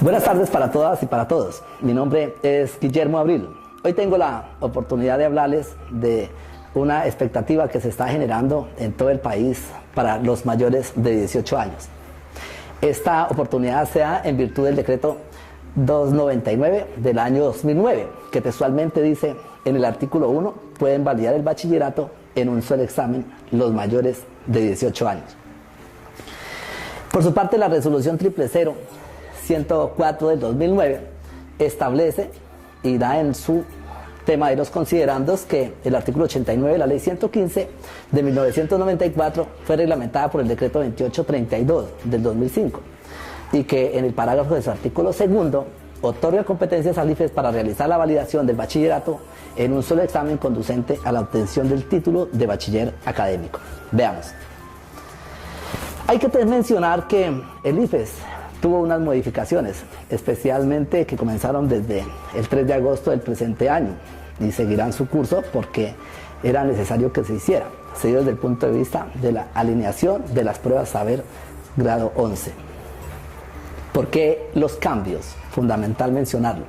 Buenas tardes para todas y para todos. Mi nombre es Guillermo Abril. Hoy tengo la oportunidad de hablarles de una expectativa que se está generando en todo el país para los mayores de 18 años. Esta oportunidad se da en virtud del decreto 299 del año 2009, que textualmente dice en el artículo 1, pueden validar el bachillerato en un solo examen los mayores de 18 años. Por su parte, la resolución 104 del 2009 establece y da en su tema de los considerandos que el artículo 89 de la ley 115 de 1994 fue reglamentada por el decreto 2832 del 2005 y que en el parágrafo de su artículo segundo otorga competencias al IFES para realizar la validación del bachillerato en un solo examen conducente a la obtención del título de bachiller académico. Veamos. Hay que mencionar que el IFES tuvo unas modificaciones, especialmente que comenzaron desde el 3 de agosto del presente año y seguirán su curso porque era necesario que se hiciera, seguido desde el punto de vista de la alineación de las pruebas saber grado 11. ¿Por qué los cambios? Fundamental mencionarlo.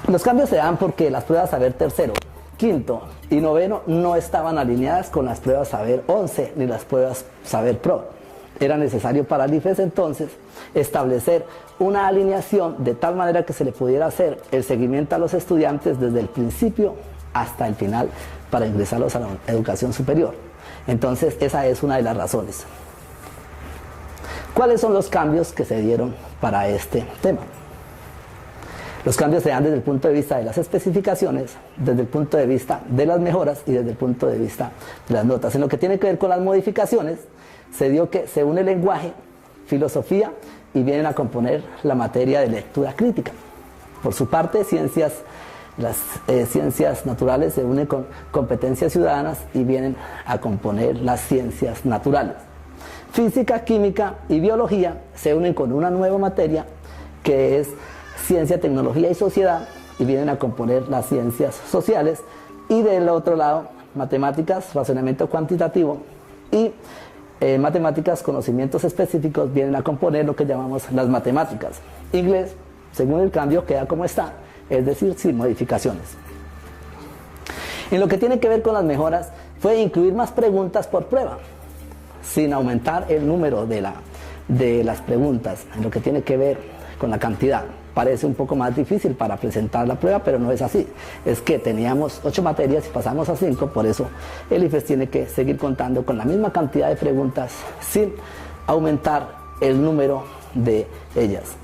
Los cambios se dan porque las pruebas saber tercero, quinto y noveno no estaban alineadas con las pruebas saber 11 ni las pruebas saber pro. Era necesario para el IFES entonces establecer una alineación de tal manera que se le pudiera hacer el seguimiento a los estudiantes desde el principio hasta el final para ingresarlos a la educación superior. Entonces esa es una de las razones. ¿Cuáles son los cambios que se dieron para este tema? Los cambios se dan desde el punto de vista de las especificaciones, desde el punto de vista de las mejoras y desde el punto de vista de las notas. En lo que tiene que ver con las modificaciones, se dio que se une lenguaje, filosofía y vienen a componer la materia de lectura crítica. Por su parte, las ciencias naturales se unen con competencias ciudadanas y vienen a componer las ciencias naturales. Física, química y biología se unen con una nueva materia que es ciencia, tecnología y sociedad y vienen a componer las ciencias sociales, y del otro lado matemáticas, razonamiento cuantitativo y matemáticas, conocimientos específicos vienen a componer lo que llamamos las matemáticas. Inglés, según el cambio, queda como está, es decir, sin modificaciones. En lo que tiene que ver con las mejoras fue incluir más preguntas por prueba, sin aumentar el número de las preguntas. En lo que tiene que ver con la cantidad, parece un poco más difícil para presentar la prueba, pero no es así. Es que teníamos 8 materias y pasamos a 5, por eso el IFES tiene que seguir contando con la misma cantidad de preguntas sin aumentar el número de ellas.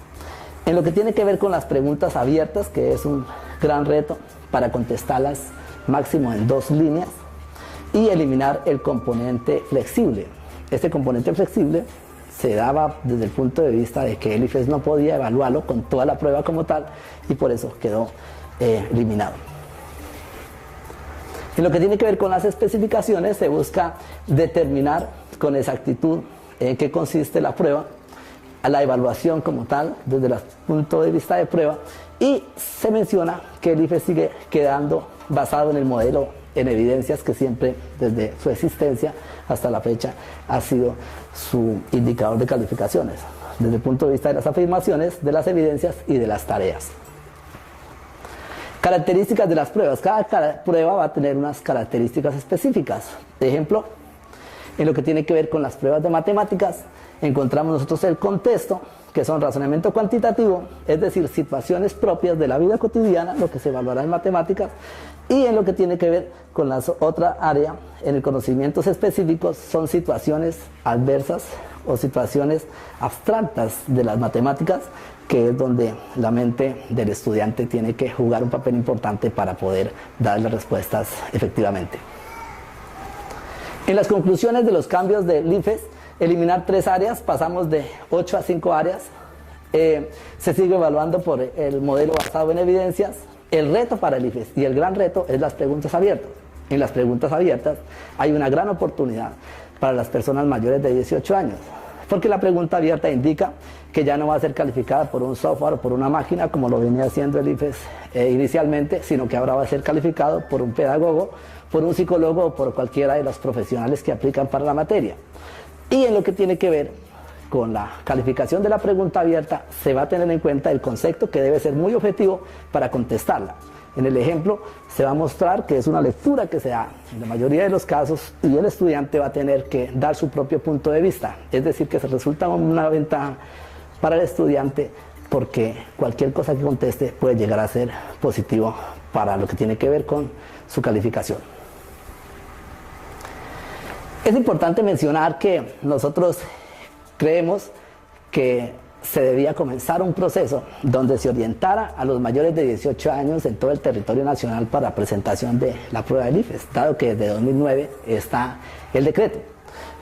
En lo que tiene que ver con las preguntas abiertas, que es un gran reto para contestarlas máximo en 2 líneas, y eliminar el componente flexible. Este componente flexible se daba desde el punto de vista de que el IFES no podía evaluarlo con toda la prueba como tal y por eso quedó eliminado. En lo que tiene que ver con las especificaciones, se busca determinar con exactitud en qué consiste la prueba, a la evaluación como tal desde el punto de vista de prueba, y se menciona que el IFES sigue quedando basado en el modelo en evidencias que siempre desde su existencia hasta la fecha ha sido su indicador de calificaciones, desde el punto de vista de las afirmaciones, de las evidencias y de las tareas. Características de las pruebas. Cada prueba va a tener unas características específicas. De ejemplo, en lo que tiene que ver con las pruebas de matemáticas, encontramos nosotros el contexto, que son razonamiento cuantitativo, es decir, situaciones propias de la vida cotidiana, lo que se evaluará en matemáticas, y en lo que tiene que ver con la otra área, en el conocimientos específicos, son situaciones adversas o situaciones abstractas de las matemáticas, que es donde la mente del estudiante tiene que jugar un papel importante para poder dar las respuestas efectivamente. En las conclusiones de los cambios del IFES, eliminar 3 áreas, pasamos de 8 a 5 áreas. Se sigue evaluando por el modelo basado en evidencias. El reto para el IFES y el gran reto es las preguntas abiertas. En las preguntas abiertas hay una gran oportunidad para las personas mayores de 18 años. porque la pregunta abierta indica que ya no va a ser calificada por un software o por una máquina como lo venía haciendo el IFES inicialmente, sino que ahora va a ser calificado por un pedagogo, por un psicólogo o por cualquiera de los profesionales que aplican para la materia. Y en lo que tiene que ver con la calificación de la pregunta abierta, se va a tener en cuenta el concepto que debe ser muy objetivo para contestarla. En el ejemplo se va a mostrar que es una lectura que se da en la mayoría de los casos y el estudiante va a tener que dar su propio punto de vista. Es decir, que se resulta una ventaja para el estudiante porque cualquier cosa que conteste puede llegar a ser positivo para lo que tiene que ver con su calificación. Es importante mencionar que nosotros creemos que se debía comenzar un proceso donde se orientara a los mayores de 18 años en todo el territorio nacional para la presentación de la prueba del IFES, dado que desde 2009 está el decreto.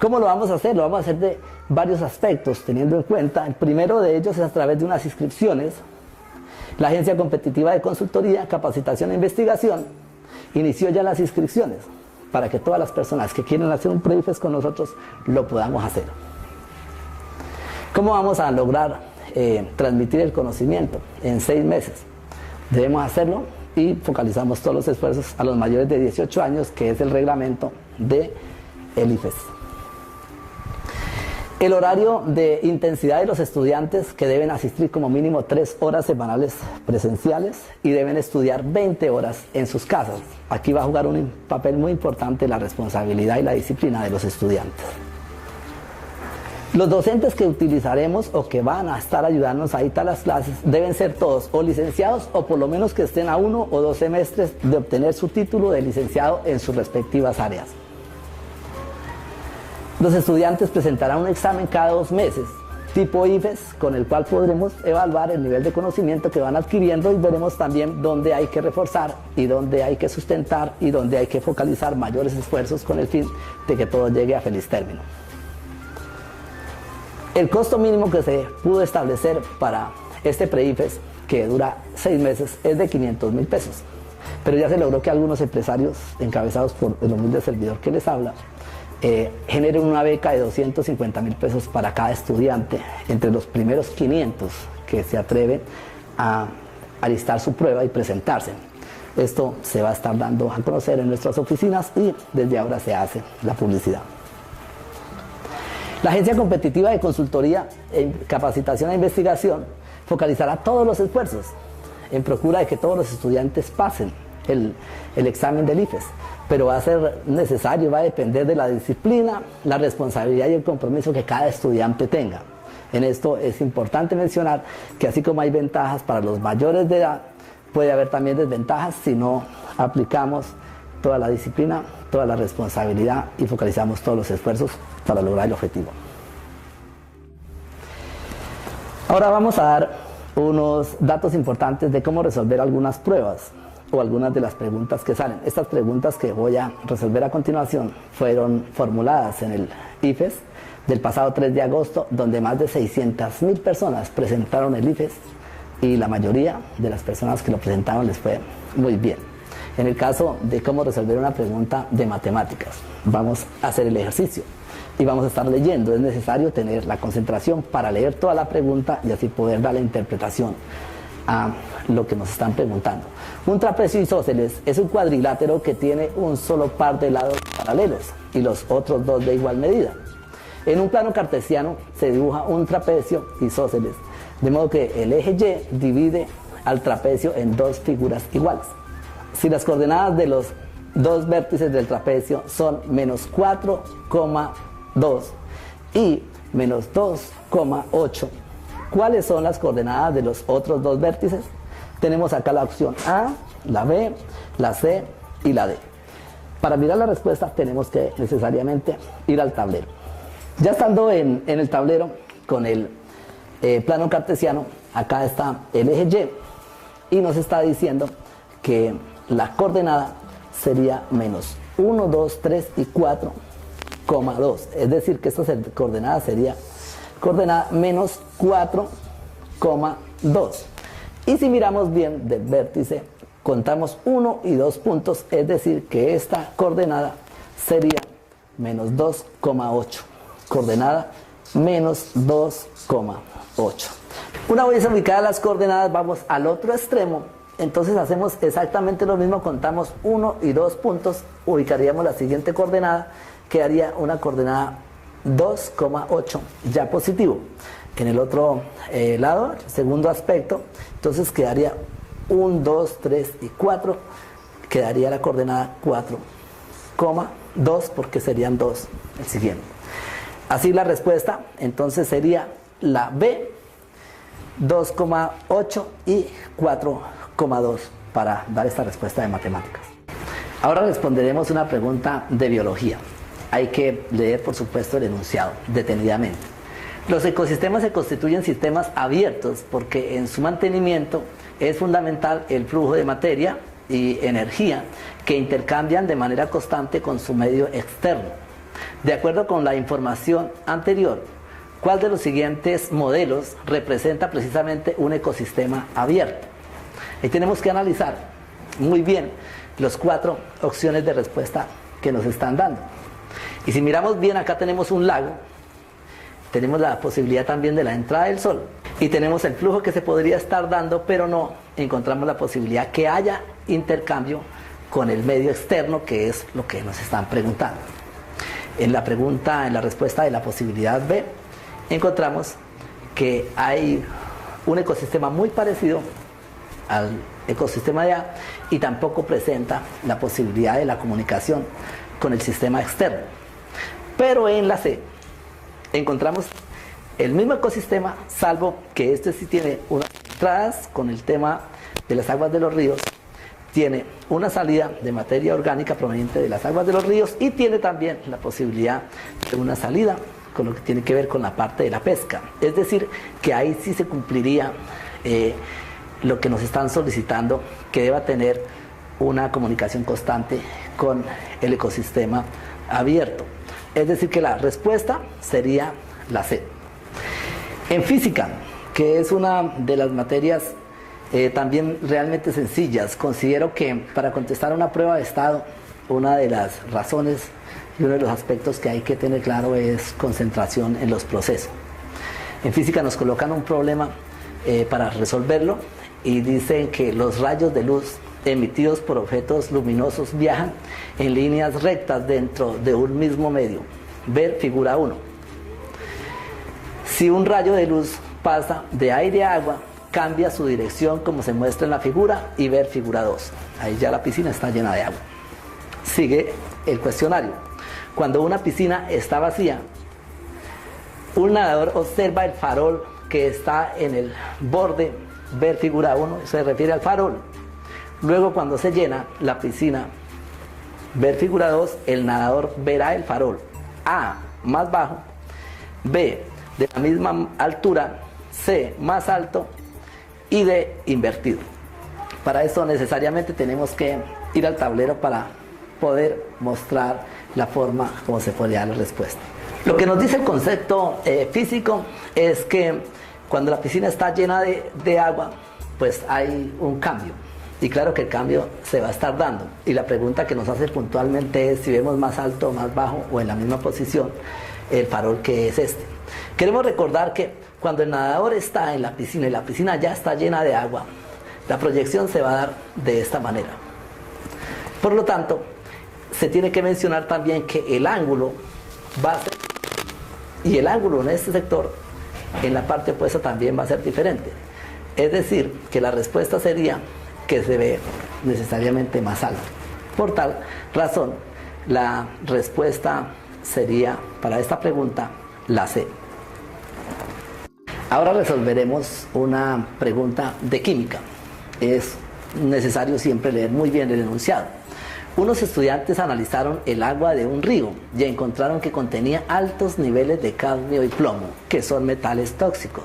¿Cómo lo vamos a hacer? Lo vamos a hacer de varios aspectos, teniendo en cuenta, el primero de ellos es a través de unas inscripciones. La Agencia Competitiva de Consultoría, Capacitación e Investigación inició ya las inscripciones para que todas las personas que quieren hacer un pre-IFES con nosotros lo podamos hacer. ¿Cómo vamos a lograr transmitir el conocimiento? En 6 meses. Debemos hacerlo y focalizamos todos los esfuerzos a los mayores de 18 años, que es el reglamento del IFES. El horario de intensidad de los estudiantes, que deben asistir como mínimo 3 horas semanales presenciales y deben estudiar 20 horas en sus casas. Aquí va a jugar un papel muy importante la responsabilidad y la disciplina de los estudiantes. Los docentes que utilizaremos o que van a estar ayudándonos a dictar las clases deben ser todos o licenciados o por lo menos que estén a 1 o 2 semestres de obtener su título de licenciado en sus respectivas áreas. Los estudiantes presentarán un examen cada 2 meses, tipo IFES, con el cual podremos evaluar el nivel de conocimiento que van adquiriendo y veremos también dónde hay que reforzar y dónde hay que sustentar y dónde hay que focalizar mayores esfuerzos con el fin de que todo llegue a feliz término. El costo mínimo que se pudo establecer para este pre-IFES, que dura 6 meses, es de 500.000 pesos. Pero ya se logró que algunos empresarios, encabezados por el humilde servidor que les habla, generen una beca de 250.000 pesos para cada estudiante, entre los primeros 500 que se atreven a alistar su prueba y presentarse. Esto se va a estar dando a conocer en nuestras oficinas y desde ahora se hace la publicidad. La Agencia Competitiva de Consultoría en Capacitación e Investigación focalizará todos los esfuerzos en procura de que todos los estudiantes pasen el examen del IFES, pero va a ser necesario, va a depender de la disciplina, la responsabilidad y el compromiso que cada estudiante tenga. En esto es importante mencionar que así como hay ventajas para los mayores de edad, puede haber también desventajas si no aplicamos toda la disciplina, toda la responsabilidad y focalizamos todos los esfuerzos para lograr el objetivo. Ahora vamos a dar unos datos importantes de cómo resolver algunas pruebas o algunas de las preguntas que salen. Estas preguntas que voy a resolver a continuación fueron formuladas en el IFES del pasado 3 de agosto, donde más de 600.000 personas presentaron el IFES y la mayoría de las personas que lo presentaron les fue muy bien. En el caso de cómo resolver una pregunta de matemáticas, vamos a hacer el ejercicio y vamos a estar leyendo. Es necesario tener la concentración para leer toda la pregunta y así poder dar la interpretación a lo que nos están preguntando. Un trapecio isósceles es un cuadrilátero que tiene un solo par de lados paralelos y los otros 2 de igual medida. En un plano cartesiano se dibuja un trapecio isósceles, de modo que el eje Y divide al trapecio en 2 figuras iguales. Si las coordenadas de los 2 vértices del trapecio son menos 4,2 y menos 2,8, ¿cuáles son las coordenadas de los otros 2 vértices? Tenemos acá la opción A, la B, la C y la D. Para mirar la respuesta tenemos que necesariamente ir al tablero. Ya estando en el tablero con el plano cartesiano, acá está el eje Y y nos está diciendo que la coordenada sería menos 1, 2, 3 y 4,2. Es decir, que esta coordenada sería coordenada menos 4,2. Y si miramos bien del vértice, contamos 1 y 2 puntos, es decir, que esta coordenada sería menos 2,8. Coordenada menos 2,8. Una vez ubicadas las coordenadas, vamos al otro extremo. Entonces hacemos exactamente lo mismo, contamos 1 y 2 puntos, ubicaríamos la siguiente coordenada, quedaría una coordenada 2,8 ya positivo. En el otro lado, segundo aspecto, entonces quedaría 1, 2, 3 y 4, quedaría la coordenada 4,2 porque serían 2 el siguiente. Así la respuesta entonces sería la B, 2,8 y 4,2 para dar esta respuesta de matemáticas. Ahora responderemos una pregunta de biología. Hay que leer, por supuesto, el enunciado detenidamente. Los ecosistemas se constituyen sistemas abiertos porque en su mantenimiento es fundamental el flujo de materia y energía que intercambian de manera constante con su medio externo. De acuerdo con la información anterior, ¿cuál de los siguientes modelos representa precisamente un ecosistema abierto? Ahí tenemos que analizar muy bien las 4 opciones de respuesta que nos están dando. Y si miramos bien, acá tenemos un lago, tenemos la posibilidad también de la entrada del sol y tenemos el flujo que se podría estar dando, pero no encontramos la posibilidad que haya intercambio con el medio externo, que es lo que nos están preguntando. En la respuesta de la posibilidad B, encontramos que hay un ecosistema muy parecido al ecosistema de A y tampoco presenta la posibilidad de la comunicación con el sistema externo. Pero en la C encontramos el mismo ecosistema, salvo que este sí tiene unas entradas con el tema de las aguas de los ríos, tiene una salida de materia orgánica proveniente de las aguas de los ríos y tiene también la posibilidad de una salida con lo que tiene que ver con la parte de la pesca. Es decir, que ahí sí se cumpliría lo que nos están solicitando, que deba tener una comunicación constante con el ecosistema abierto. Es decir, que la respuesta sería la C. En física, que es una de las materias también realmente sencillas, considero que para contestar una prueba de estado, una de las razones y uno de los aspectos que hay que tener claro es concentración en los procesos. En física nos colocan un problema para resolverlo y dicen que los rayos de luz emitidos por objetos luminosos viajan en líneas rectas dentro de un mismo medio. Ver figura 1. Si un rayo de luz pasa de aire a agua, cambia su dirección como se muestra en la figura, y ver figura 2. Ahí ya la piscina está llena de agua. Sigue el cuestionario. Cuando una piscina está vacía, un nadador observa el farol que está en el borde, ver figura 1, se refiere al farol. Luego, cuando se llena la piscina, ver figura 2, el nadador verá el farol A, más bajo, B, de la misma altura, C, más alto y D, invertido. Para eso necesariamente tenemos que ir al tablero para poder mostrar la forma como se podría dar la respuesta. Lo que nos dice el concepto físico es que cuando la piscina está llena de agua, pues hay un cambio. Y claro que el cambio se va a estar dando. Y la pregunta que nos hace puntualmente es si vemos más alto, más bajo o en la misma posición el farol que es este. Queremos recordar que cuando el nadador está en la piscina y la piscina ya está llena de agua, la proyección se va a dar de esta manera. Por lo tanto, se tiene que mencionar también que el ángulo va a ser, y el ángulo en este sector, en la parte opuesta también va a ser diferente. Es decir, que la respuesta sería que se ve necesariamente más alto. Por tal razón, la respuesta sería para esta pregunta la C. Ahora resolveremos una pregunta de química. Es necesario siempre leer muy bien el enunciado. Unos estudiantes analizaron el agua de un río y encontraron que contenía altos niveles de cadmio y plomo, que son metales tóxicos.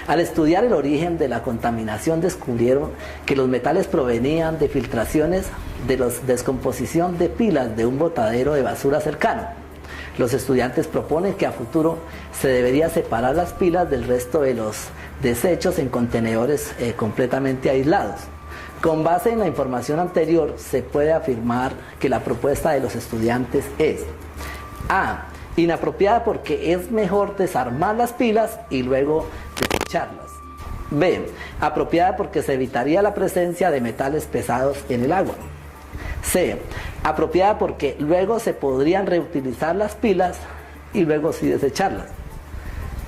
Al estudiar el origen de la contaminación, descubrieron que los metales provenían de filtraciones de la descomposición de pilas de un botadero de basura cercano. Los estudiantes proponen que a futuro se debería separar las pilas del resto de los desechos en contenedores completamente aislados. Con base en la información anterior, se puede afirmar que la propuesta de los estudiantes es A, Inapropiada porque es mejor desarmar las pilas y luego desecharlas. B. Apropiada porque se evitaría la presencia de metales pesados en el agua. C. Apropiada porque luego se podrían reutilizar las pilas y luego sí desecharlas.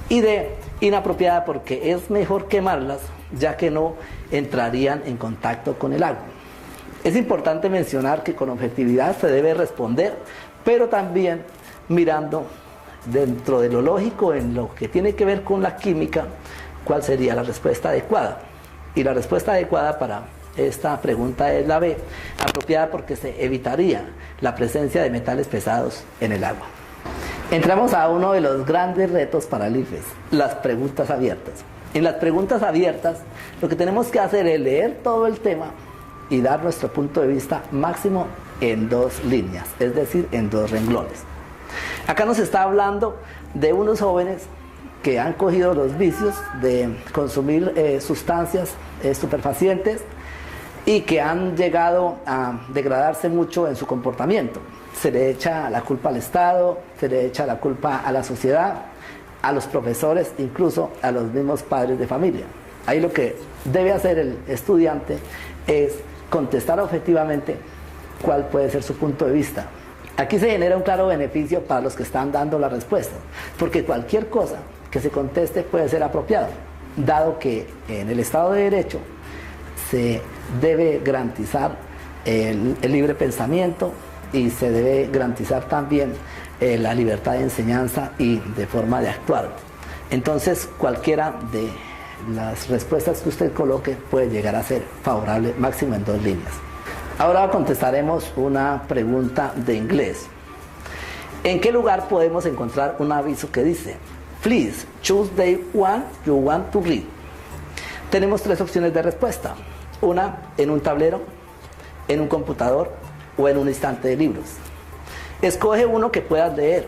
Y D. Inapropiada porque es mejor quemarlas, ya que no entrarían en contacto con el agua. Es importante mencionar que con objetividad se debe responder, pero también mirando dentro de lo lógico en lo que tiene que ver con la química, cuál sería la respuesta adecuada. Y la respuesta adecuada para esta pregunta es la B, apropiada porque se evitaría la presencia de metales pesados en el agua. Entramos a uno de los grandes retos para el IFES, las preguntas abiertas. En las preguntas abiertas, lo que tenemos que hacer es leer todo el tema y dar nuestro punto de vista máximo en 2 líneas, es decir, en 2 renglones. Acá nos está hablando de unos jóvenes que han cogido los vicios de consumir sustancias estupefacientes y que han llegado a degradarse mucho en su comportamiento. Se le echa la culpa al Estado, se le echa la culpa a la sociedad, a los profesores, incluso a los mismos padres de familia. Ahí lo que debe hacer el estudiante es contestar objetivamente cuál puede ser su punto de vista. Aquí se genera un claro beneficio para los que están dando la respuesta, porque cualquier cosa que se conteste puede ser apropiado, dado que en el Estado de Derecho se debe garantizar el libre pensamiento y se debe garantizar también la libertad de enseñanza y de forma de actuar. Entonces, cualquiera de las respuestas que usted coloque puede llegar a ser favorable, máximo en 2 líneas. Ahora contestaremos una pregunta de inglés. ¿En qué lugar podemos encontrar un aviso que dice "Please choose the one you want to read"? Tenemos 3 opciones de respuesta. Una, en un tablero, en un computador o en un estante de libros. Escoge uno que puedas leer.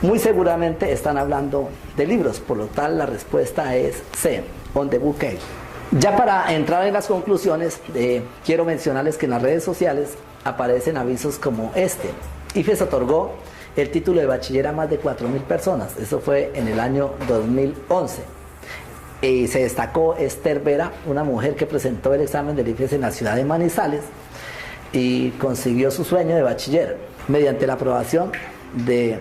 Muy seguramente están hablando de libros, por lo tal la respuesta es C, on the bookshelf. Ya para entrar en las conclusiones, quiero mencionarles que en las redes sociales aparecen avisos como este. IFES otorgó el título de bachiller a más de 4.000 personas. Eso fue en el año 2011. Y se destacó Esther Vera, una mujer que presentó el examen del IFES en la ciudad de Manizales y consiguió su sueño de bachiller mediante la aprobación del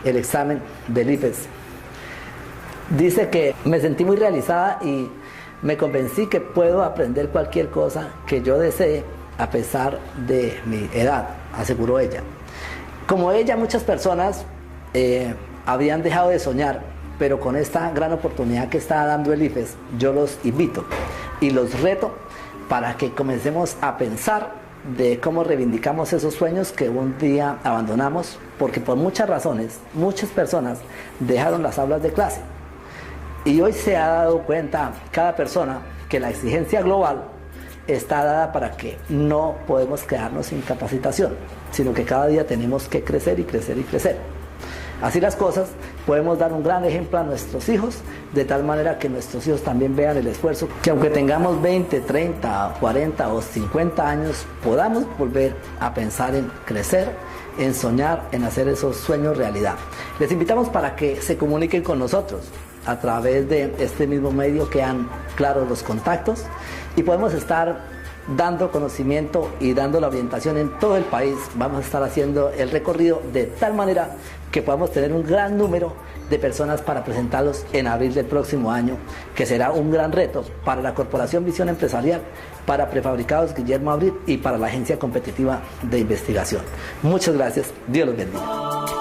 examen del IFES. Dice que me sentí muy realizada y me convencí que puedo aprender cualquier cosa que yo desee a pesar de mi edad, aseguró ella. Como ella, muchas personas habían dejado de soñar, pero con esta gran oportunidad que está dando el IFES, yo los invito y los reto para que comencemos a pensar de cómo reivindicamos esos sueños que un día abandonamos, porque por muchas razones, muchas personas dejaron las aulas de clase. Y hoy se ha dado cuenta cada persona que la exigencia global está dada para que no podemos quedarnos sin capacitación, sino que cada día tenemos que crecer y crecer y crecer. Así las cosas, podemos dar un gran ejemplo a nuestros hijos, de tal manera que nuestros hijos también vean el esfuerzo, que aunque tengamos 20, 30, 40 o 50 años, podamos volver a pensar en crecer, en soñar, en hacer esos sueños realidad. Les invitamos para que se comuniquen con nosotros a través de este mismo medio que han claro los contactos y podemos estar dando conocimiento y dando la orientación en todo el país. Vamos a estar haciendo el recorrido de tal manera que podamos tener un gran número de personas para presentarlos en abril del próximo año, que será un gran reto para la Corporación Visión Empresarial, para Prefabricados Guillermo Abril y para la Agencia Competitiva de Investigación. Muchas gracias, Dios los bendiga.